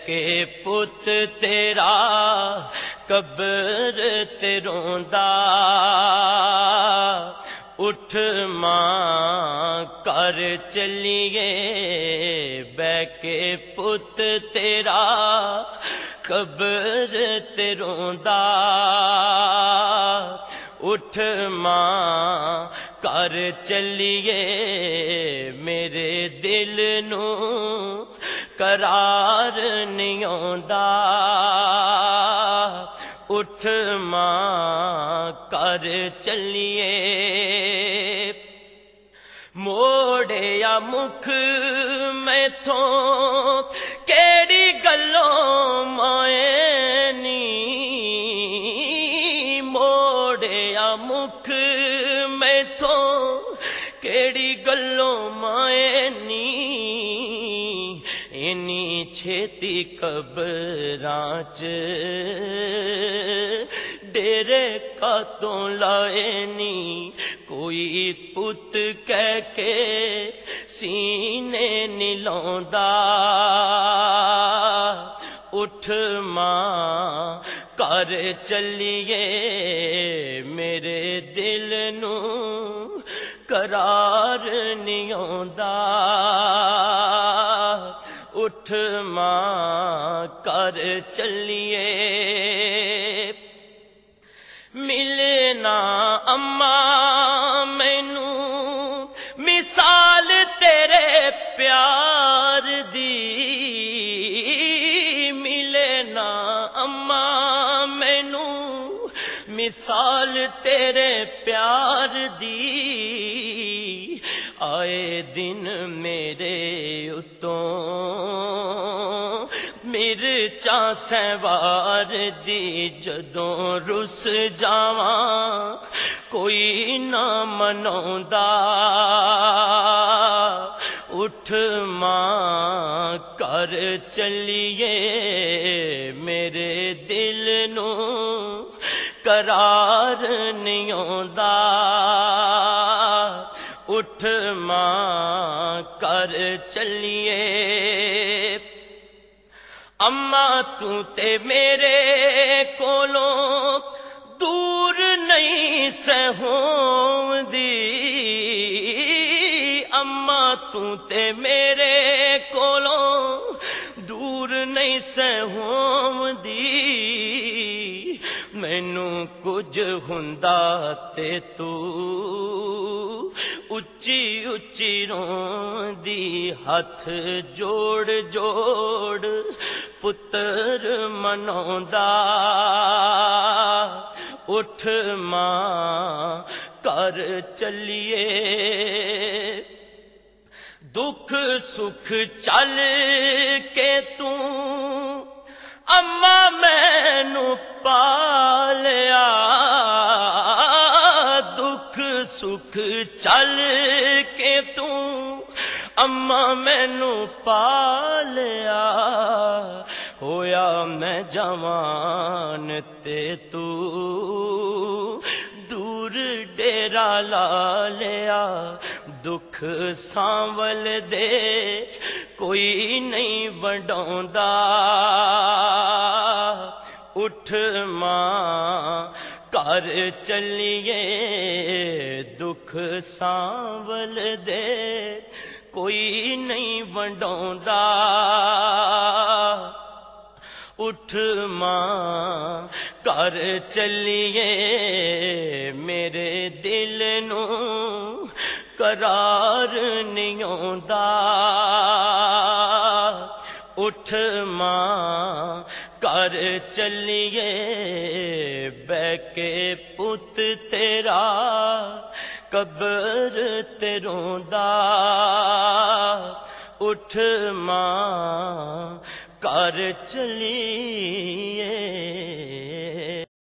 کے پت تیرا قبر تے روندا اٹھ ماں کر چلیے بہ کے پت تیرا قبر تے روندا اٹھ ماں کر چلیے میرے دل نو قرار نہیں آندا اٹھ ماں کر چلیے موڑیا مکھ میتھوں کیڑی گلوں مائے نی موڑیا مکھ میتھوں کیڑی گلوں مائے نی اینی چھیتی قبراں چ ڈیرے کاتوں لائے نی کوئی پت کہہ کے سینے نہیں لاوندا اٹھ ماں کر چلیے میرے دل نو قرار نہیں آندا اٹھ ماں کر چلیے ملنا اماں مینوں مثال تیرے پیار دی ملنا اماں مینوں مثال تیرے پیار دی آئے دن میرے اتوں مرچاں سوار دی جدوں رس جاواں کوئی نہ مناوندا اٹھ ماں کر چلیے میرے دل نو قرار نہیں آندا اٹھ ماں کر چلیے اماں تو تے میرے کولوں دور نہیں سہوندی اماں تو تے میرے کولوں دور نہیں سہوندی مینوں کچھ ہوندا تے تو اچھی اچھی روندی ہاتھ جوڑ جوڑ پتر مناوندا اٹھ ماں کر چلیے دکھ سکھ چل کے تو اماں مینوں پالیا دکھ سکھ چل کے تو اماں مینوں پالیا ہویا میں جوان تے تو دور ڈیرا لا لیا دکھ سانول دے کوئی نہیں وڈاوندا اٹھ ماں کر چلیے دکھ سانول دے کوئی نہیں وڈاوندا اٹھ ماں کر چلیے میرے دل نو قرار نہیں آندا اٹھ ماں کر چلیے بہ کے پت تیرا قبر تے روندا اٹھ ماں کر چلیے